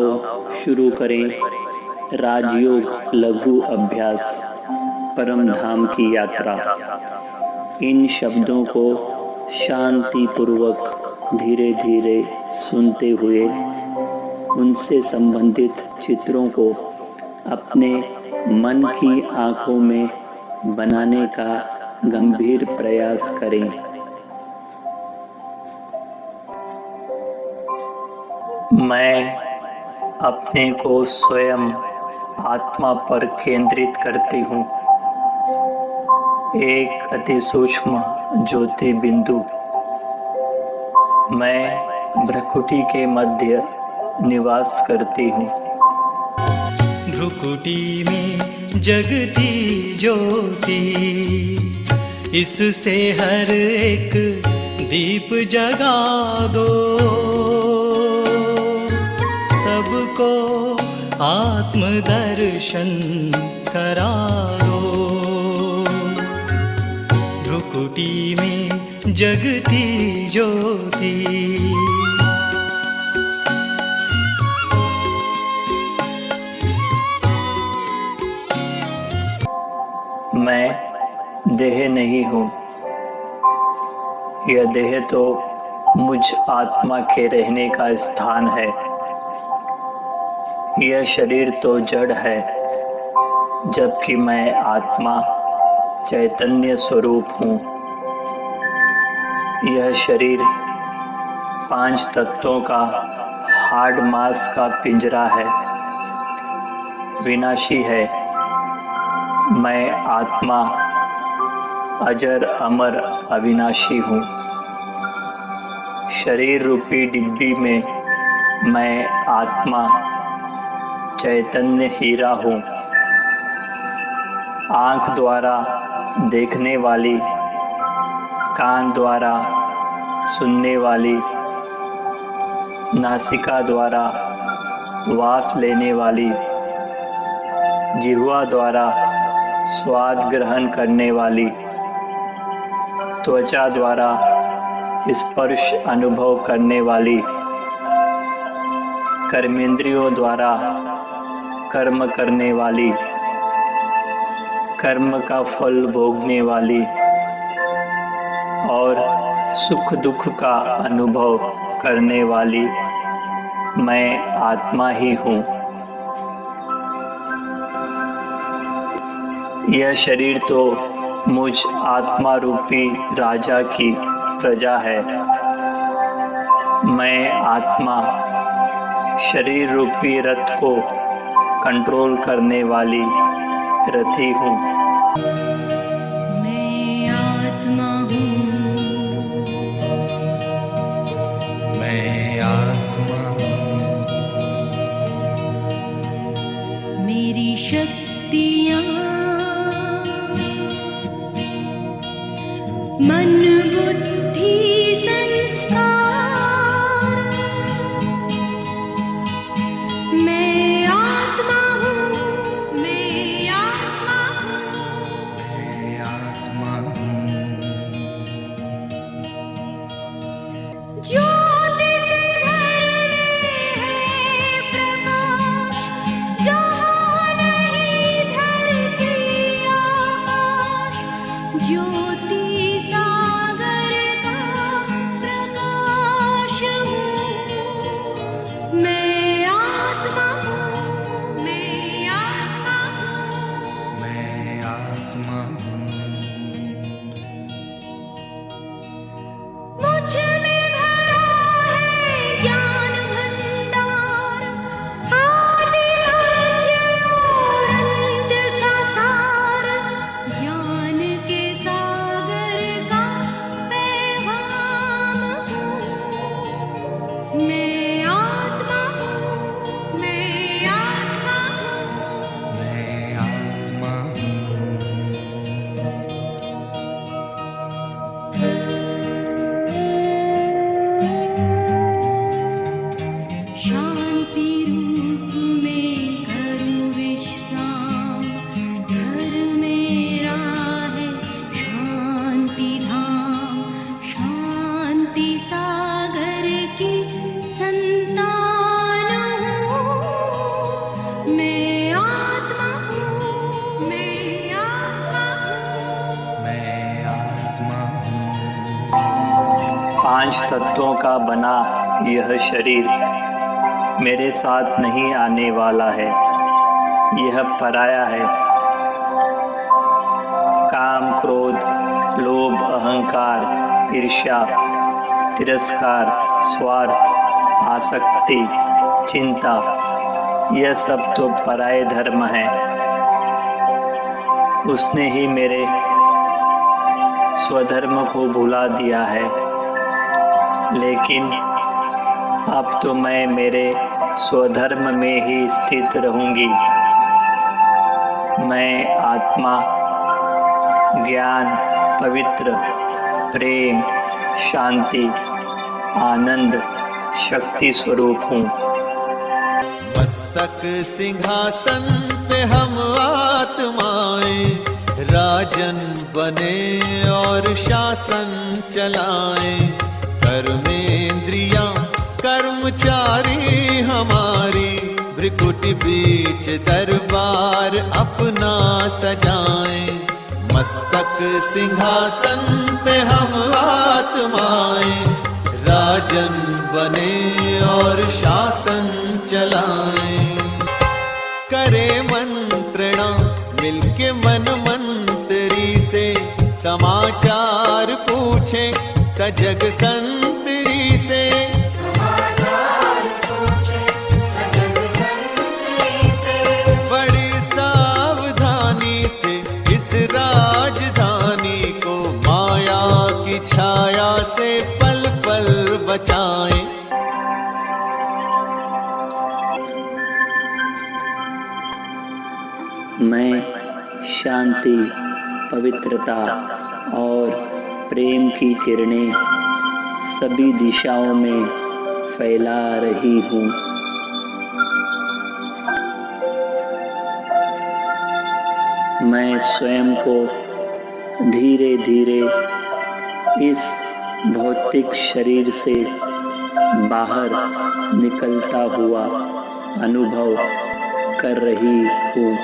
आओ शुरू करें राजयोग लघु अभ्यास परम धाम की यात्रा। इन शब्दों को शांति पूर्वक धीरे धीरे सुनते हुए उनसे संबंधित चित्रों को अपने मन की आंखों में बनाने का गंभीर प्रयास करें। मैं अपने को स्वयं आत्मा पर केंद्रित करती हूँ। एक अति सूक्ष्म ज्योति बिंदु मैं भ्रुकुटी के मध्य निवास करती हूँ। भ्रुकुटी में जगती ज्योति, इससे हर एक दीप जगा दो, सबको आत्मदर्शन करा दो। भ्रुकुटी में जगती ज्योति। मैं देह नहीं हूँ। यह देह तो मुझ आत्मा के रहने का स्थान है। यह शरीर तो जड़ है, जबकि मैं आत्मा चैतन्य स्वरूप हूँ। यह शरीर 5 तत्वों का हार्ड मास का पिंजरा है, विनाशी है। मैं आत्मा अजर अमर अविनाशी हूँ। शरीर रूपी डिब्बी में मैं आत्मा चैतन्य हीरा हूँ। आँख द्वारा देखने वाली, कान द्वारा सुनने वाली, नासिका द्वारा वास लेने वाली, जिह्वा द्वारा स्वाद ग्रहण करने वाली, त्वचा द्वारा स्पर्श अनुभव करने वाली, कर्मेंद्रियों द्वारा कर्म करने वाली, कर्म का फल भोगने वाली और सुख दुख का अनुभव करने वाली मैं आत्मा ही हूँ। यह शरीर तो मुझ आत्मा रूपी राजा की प्रजा है। मैं आत्मा शरीर रूपी रथ को कंट्रोल करने वाली रथी हूँ। मैं आत्मा हूँ। मैं आत्मा हूँ। मेरी शक्तियाँ मन बुद्धि ज्योति सागर का प्रकाश हूँ। मैं आत्मा हूँ। मैं आत्मा हूँ। मैं आत्मा हूँ। मुझ में भरा है ज्ञान भंडार, आदि अंत और अंत का सार, ज्ञान के सागर का पैगाम हूँ। मैं आत्मा हूँ। मैं आत्मा हूँ। मैं आत्मा हूँ। शांति रूप में करूँ विश्राम, घर मेरा है शांति धाम, शांति सागर की संतान हूँ। का बना यह शरीर मेरे साथ नहीं आने वाला है, यह पराया है। काम, क्रोध, लोभ, अहंकार, ईर्ष्या, तिरस्कार, स्वार्थ, आसक्ति, चिंता, यह सब तो पराये धर्म है। उसने ही मेरे स्वधर्म को भुला दिया है। लेकिन अब तो मैं मेरे स्वधर्म में ही स्थित रहूंगी। मैं आत्मा, ज्ञान, पवित्र, प्रेम, शांति, आनंद, शक्ति स्वरूप हूँ। मस्तक सिंहासन पे हम आत्माएं राजन बने और शासन चलाएं। कर्मेंद्रियां कर्मचारी हमारी, भ्रिकुटी बीच दरबार अपना सजाएं। मस्तक सिंहासन पे हम आत्माएं राजन बने और शासन चलाएं। करे मंत्रणा मिलके मन मंत्री से, समाचार पूछे सजग संतरी से। बड़ी सावधानी से इस राजधानी को माया की छाया से पल पल बचाएं। मैं शांति, पवित्रता और प्रेम की किरणें सभी दिशाओं में फैला रही हूँ। मैं स्वयं को धीरे धीरे इस भौतिक शरीर से बाहर निकलता हुआ अनुभव कर रही हूँ।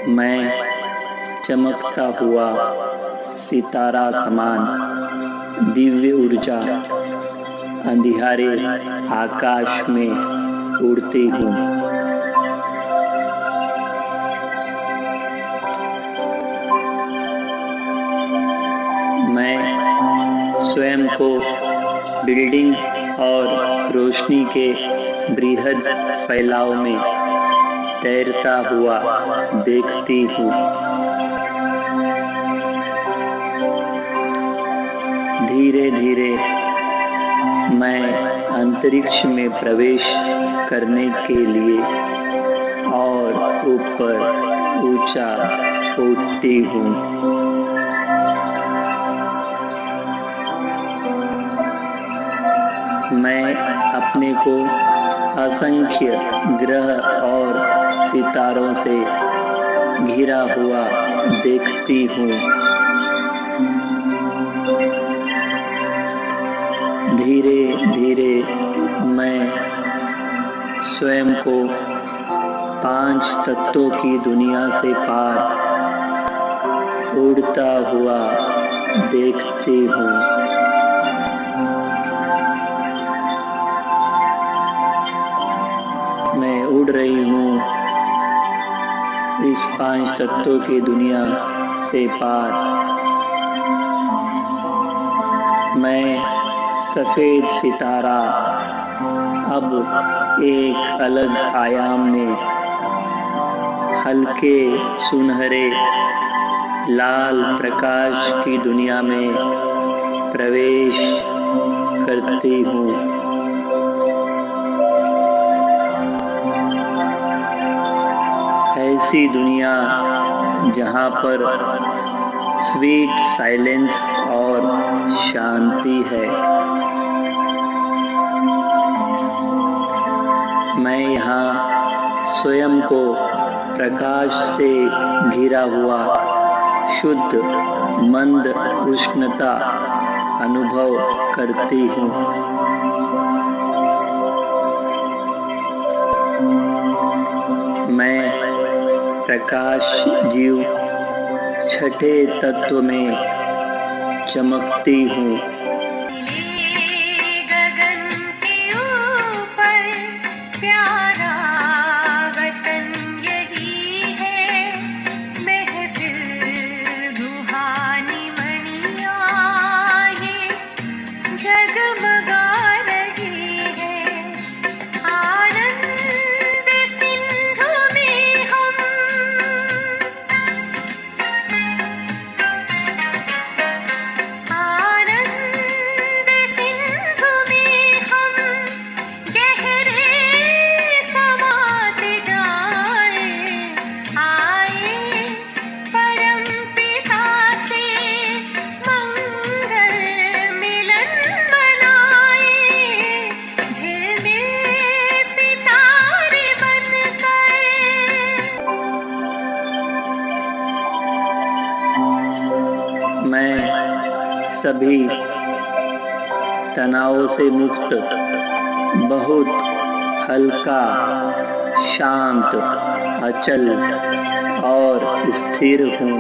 मैं चमकता हुआ सितारा समान दिव्य ऊर्जा अंधियारे आकाश में उड़ती हूँ। मैं स्वयं को बिल्डिंग और रोशनी के बृहद फैलाव में तैरता हुआ देखती हूँ। धीरे धीरे मैं अंतरिक्ष में प्रवेश करने के लिए और ऊपर ऊंचा उठती हूँ। मैं अपने को असंख्य ग्रह और सितारों से घिरा हुआ देखती हूँ। धीरे धीरे मैं स्वयं को 5 तत्वों की दुनिया से पार उड़ता हुआ देखती हूँ। मैं उड़ रही हूँ इस 5 तत्वों की दुनिया से पार। मैं सफेद सितारा अब एक अलग आयाम में हल्के सुनहरे लाल प्रकाश की दुनिया में प्रवेश करती हूँ। ऐसी दुनिया जहाँ पर स्वीट साइलेंस और शांति है। मैं यहाँ स्वयं को प्रकाश से घिरा हुआ शुद्ध मंद उष्णता अनुभव करती हूँ। मैं प्रकाश जीव छठे तत्व में चमकती हूँ। गगन के ऊपर प्यारा वतन यही है, महफिल रूहानी मणियाँ ये जगमगा रही है। आनंद सिंधु में हम गहरे समाते जाए, आए परम पिता से मंगल मिलन मनाए, झिलमिल सितारे बनकर। मैं सभी तनावों से मुक्त, बहुत हल्का, शांत, अचल और स्थिर हूँ।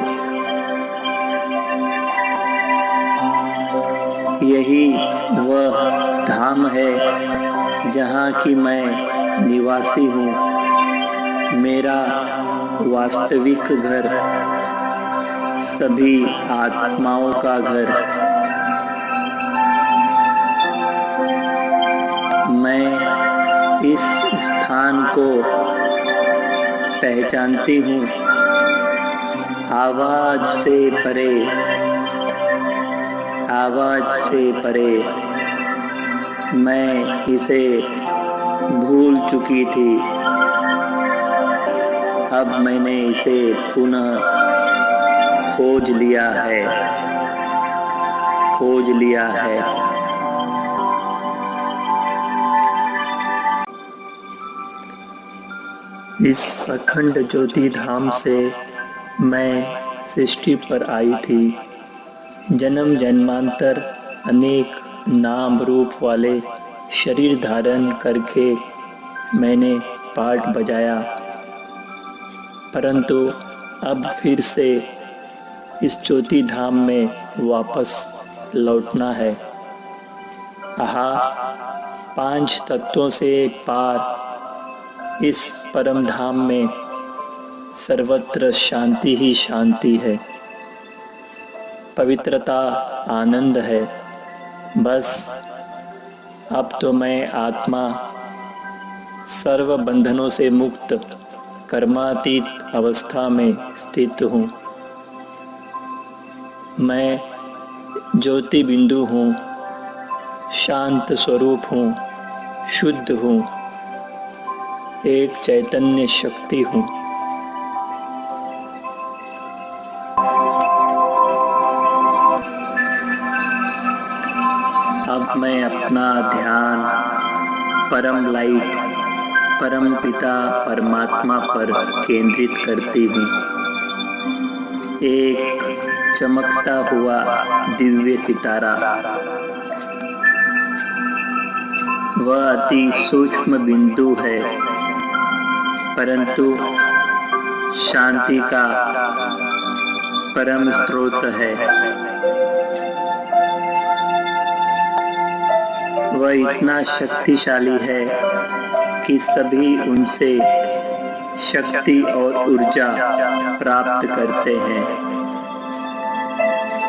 यही वह धाम है जहाँ की मैं निवासी हूँ, मेरा वास्तविक घर, सभी आत्माओं का घर। मैं इस स्थान को पहचानती हूँ, आवाज से परे, आवाज से परे। मैं इसे भूल चुकी थी, अब मैंने इसे पुनः खोज लिया है, खोज लिया है। इस अखंड ज्योति धाम से मैं सृष्टि पर आई थी। जन्म जन्मांतर अनेक नाम रूप वाले शरीर धारण करके मैंने पाठ बजाया, परंतु अब फिर से इस ज्योति धाम में वापस लौटना है। आहा, 5 तत्वों से पार इस परम धाम में सर्वत्र शांति ही शांति है, पवित्रता, आनंद है। बस अब तो मैं आत्मा सर्व बंधनों से मुक्त कर्मातीत अवस्था में स्थित हूँ। मैं ज्योति बिंदु हूँ, शांत स्वरूप हूँ, शुद्ध हूँ, एक चैतन्य शक्ति हूँ। अब मैं अपना ध्यान परम लाइट, परम पिता परमात्मा पर केंद्रित करती हूँ। एक चमकता हुआ दिव्य सितारा, वह अति सूक्ष्म बिंदु है, परंतु शांति का परम स्रोत है। वह इतना शक्तिशाली है कि सभी उनसे शक्ति और ऊर्जा प्राप्त करते हैं,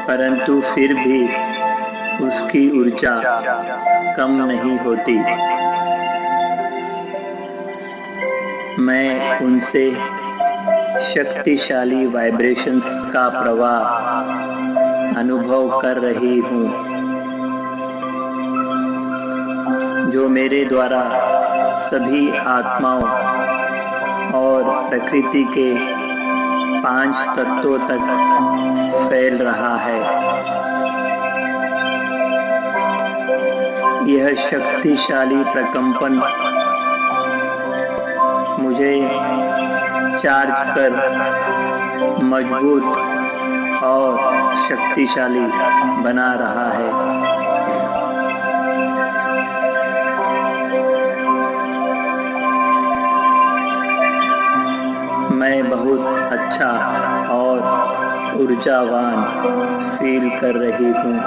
परंतु फिर भी उसकी ऊर्जा कम नहीं होती। मैं उनसे शक्तिशाली वाइब्रेशंस का प्रवाह अनुभव कर रही हूँ, जो मेरे द्वारा सभी आत्माओं और प्रकृति के 5 तत्वों तक फैल रहा है। यह शक्तिशाली प्रकंपन मुझे चार्ज कर मजबूत और शक्तिशाली बना रहा है। मैं बहुत अच्छा और ऊर्जावान फील कर रही हूँ।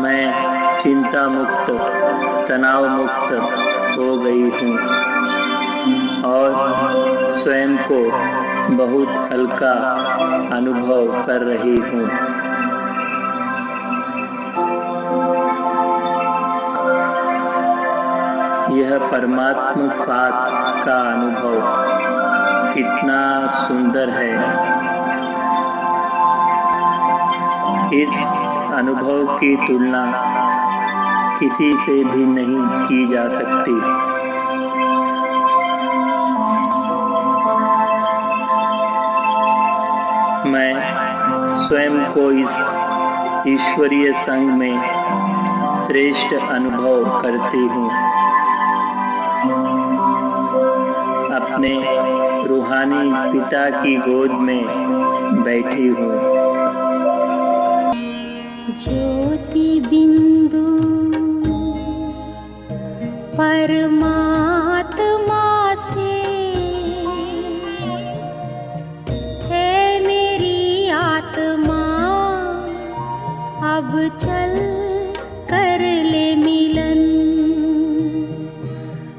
मैं चिंता मुक्त, तनाव मुक्त हो गई हूँ और स्वयं को बहुत हल्का अनुभव कर रही हूँ। यह परमात्मा साथ का अनुभव कितना सुंदर है। इस अनुभव की तुलना किसी से भी नहीं की जा सकती। मैं स्वयं को इस ईश्वरीय संग में श्रेष्ठ अनुभव करती हूँ। अपने रूहानी पिता की गोद में बैठी हूँ। ज्योति बिंदु परमात्मा से है मेरी आत्मा, अब चल कर ले मिलन।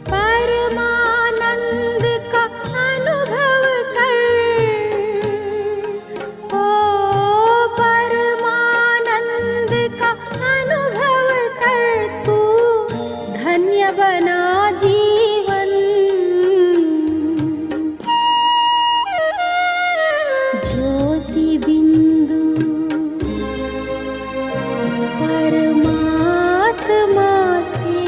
परमानंद का अनुभव कर, ओ परमानंद का अनुभव कर, तू धन्य बना जीवन। ज्योति बिंदु परमात्मा से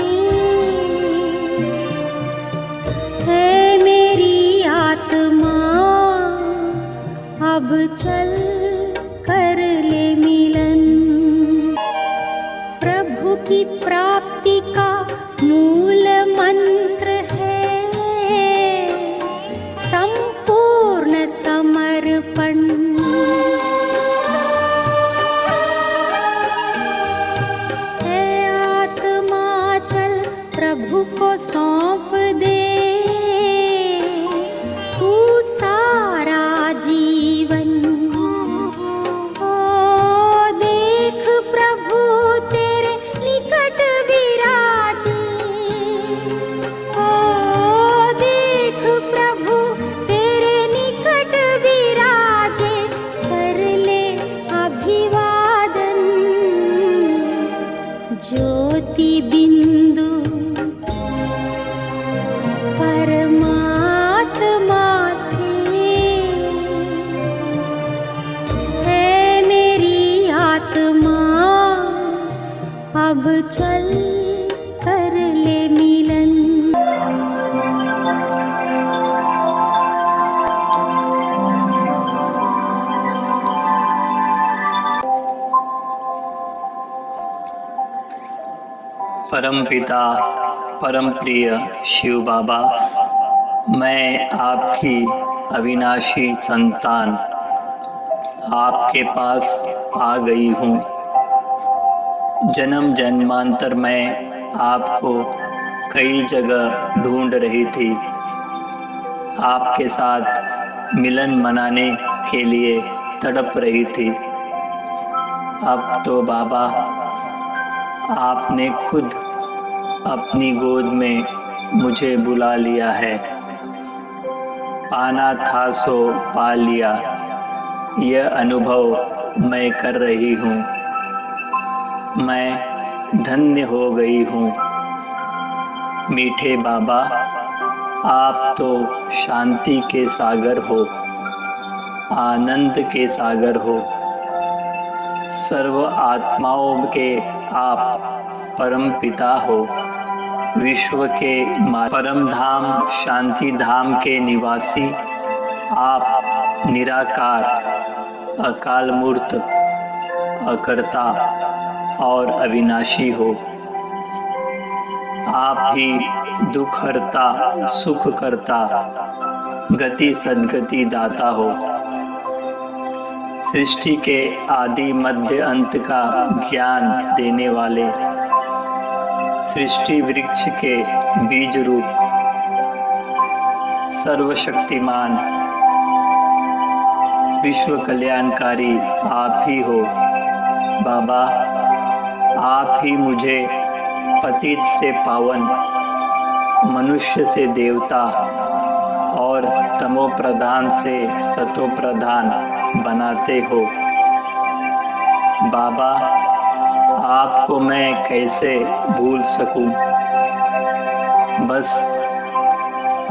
है मेरी आत्मा, अब चल कर ले मिलन। प्रभु की प्राप्ति का मूल मंत्र है संपूर्ण समर्पण। है आत्मा चल प्रभु को सौंप दे, तू सारा जीवन। ओ देख प्रभु तेरे निकट विराजे, ओ देख प्रभु तेरे निकट विराजे, कर ले अभिवादन। ज्योति बिंदु परमात्मा से है मेरी आत्मा, अब चल कर ले मिलन। परम पिता परम प्रिय शिव बाबा, मैं आपकी अविनाशी संतान आपके पास आ गई हूँ। जन्म जन्मांतर में आपको कई जगह ढूंढ रही थी। आपके साथ मिलन मनाने के लिए तड़प रही थी। अब तो बाबा आपने खुद अपनी गोद में मुझे बुला लिया है। पाना था सो पा लिया, यह अनुभव मैं कर रही हूँ। मैं धन्य हो गई हूँ। मीठे बाबा, आप तो शांति के सागर हो, आनंद के सागर हो। सर्व आत्माओं के आप परम पिता हो, विश्व के परम धाम शांति धाम के निवासी आप निराकार, अकाल मूर्त, अकर्ता और अविनाशी हो। आप ही दुख हरता, सुख करता, गति सद्गति दाता हो। सृष्टि के आदि मध्य अंत का ज्ञान देने वाले, सृष्टि वृक्ष के बीज रूप, सर्वशक्तिमान, विश्व कल्याणकारी आप ही हो। बाबा, आप ही मुझे पतित से पावन, मनुष्य से देवता और तमो प्रधान से सतो प्रधान बनाते हो। बाबा, आपको मैं कैसे भूल सकूं। बस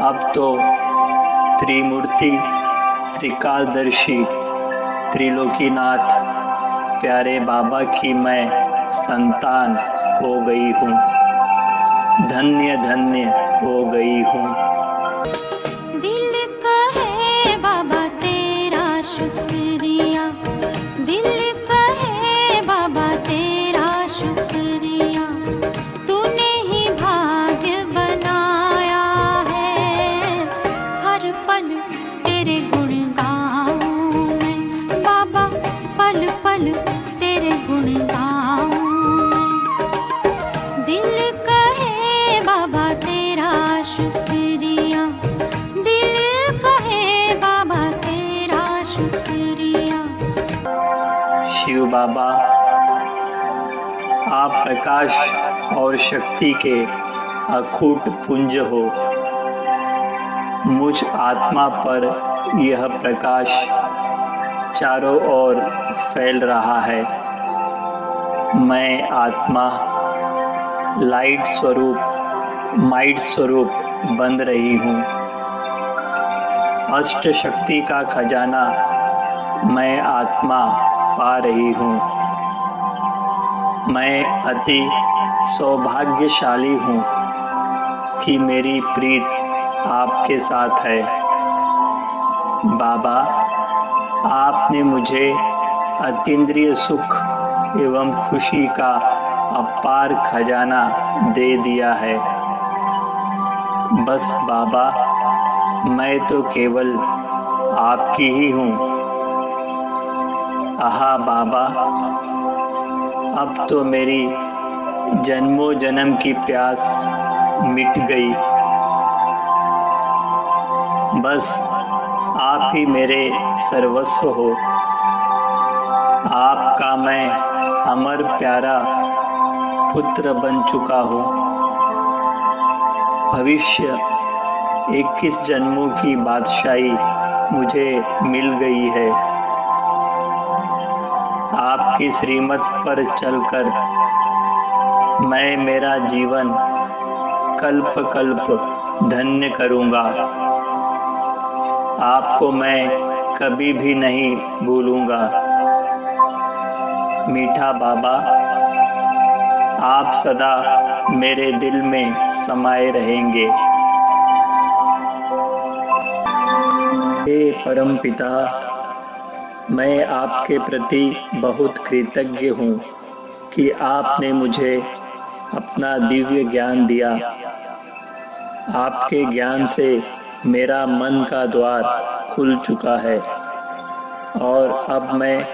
अब तो त्रिमूर्ति, त्रिकालदर्शी, त्रिलोकीनाथ प्यारे बाबा की मैं संतान हो गई हूँ, धन्य धन्य हो गई हूँ। दिल कहे बाबा तेरा शुक्रिया, दिल कहे बाबा तेरा शुक्रिया, तूने ही भाग्य बनाया है। हर पल तेरे गुण गाऊं मैं बाबा, पल पल तेरे गुण गाऊं मैं। दिल कहे बाबा तेरा शुक्रिया, दिल कहे बाबा तेरा शुक्रिया। शिव बाबा, आप प्रकाश और शक्ति के अखूट पुंज हो। मुझ आत्मा पर यह प्रकाश चारों ओर फैल रहा है। मैं आत्मा लाइट स्वरूप, माइट स्वरूप बन रही हूँ। अष्ट शक्ति का खजाना मैं आत्मा पा रही हूँ। मैं अति सौभाग्यशाली हूँ कि मेरी प्रीत आपके साथ है। बाबा, आपने मुझे अतीन्द्रिय सुख एवं खुशी का अपार खजाना दे दिया है। बस बाबा, मैं तो केवल आपकी ही हूँ। आहा बाबा, अब तो मेरी जन्मों जन्म की प्यास मिट गई। बस आप ही मेरे सर्वस्व हो। आपका मैं अमर प्यारा पुत्र बन चुका हूँ। भविष्य 21 जन्मों की बादशाही मुझे मिल गई है। आपकी श्रीमत पर चलकर मैं मेरा जीवन कल्प कल्प धन्य करूँगा। आपको मैं कभी भी नहीं भूलूँगा। मीठा बाबा, आप सदा मेरे दिल में समाये रहेंगे। हे परम पिता, मैं आपके प्रति बहुत कृतज्ञ हूँ कि आपने मुझे अपना दिव्य ज्ञान दिया। आपके ज्ञान से मेरा मन का द्वार खुल चुका है और अब मैं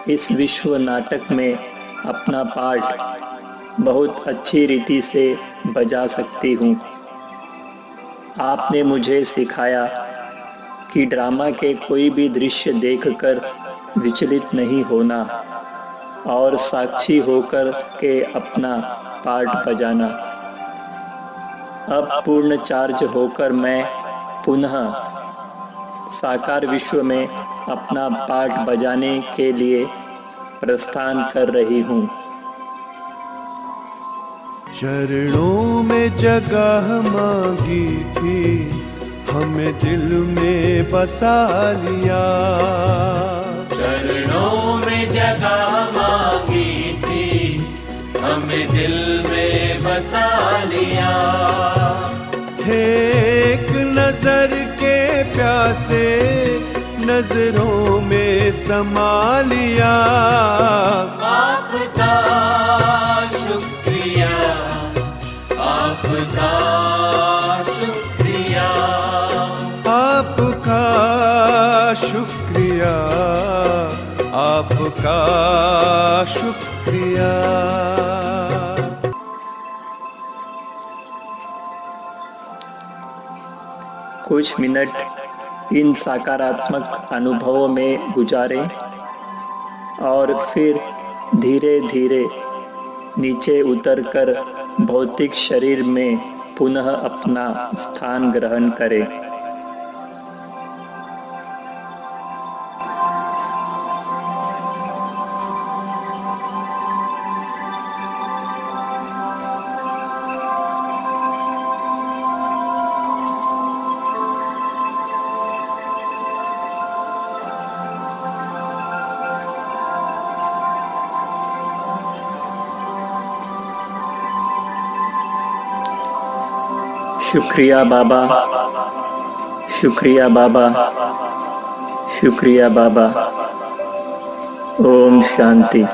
इस विश्व नाटक में अपना पार्ट बहुत अच्छी रीति से बजा सकती हूँ। आपने मुझे सिखाया कि ड्रामा के कोई भी दृश्य देखकर विचलित नहीं होना और साक्षी होकर के अपना पार्ट बजाना। अब पूर्ण चार्ज होकर मैं पुनः साकार विश्व में अपना पार्ट बजाने के लिए प्रस्थान कर रही हूँ। चरणों में जगह मांगी थी, हमें दिल में बसा लिया। चरणों में जगह मांगी थी, हमें दिल में बसा लिया। थे एक नजर के प्यासे नजरों में समा लिया। आपका शुक्रिया, आपका शुक्रिया, आपका शुक्रिया, आपका शुक्रिया। कुछ मिनट इन सकारात्मक अनुभवों में गुजारें और फिर धीरे धीरे नीचे उतरकर भौतिक शरीर में पुनः अपना स्थान ग्रहण करें। शुक्रिया बाबा, शुक्रिया बाबा, शुक्रिया बाबा। ओम शांति।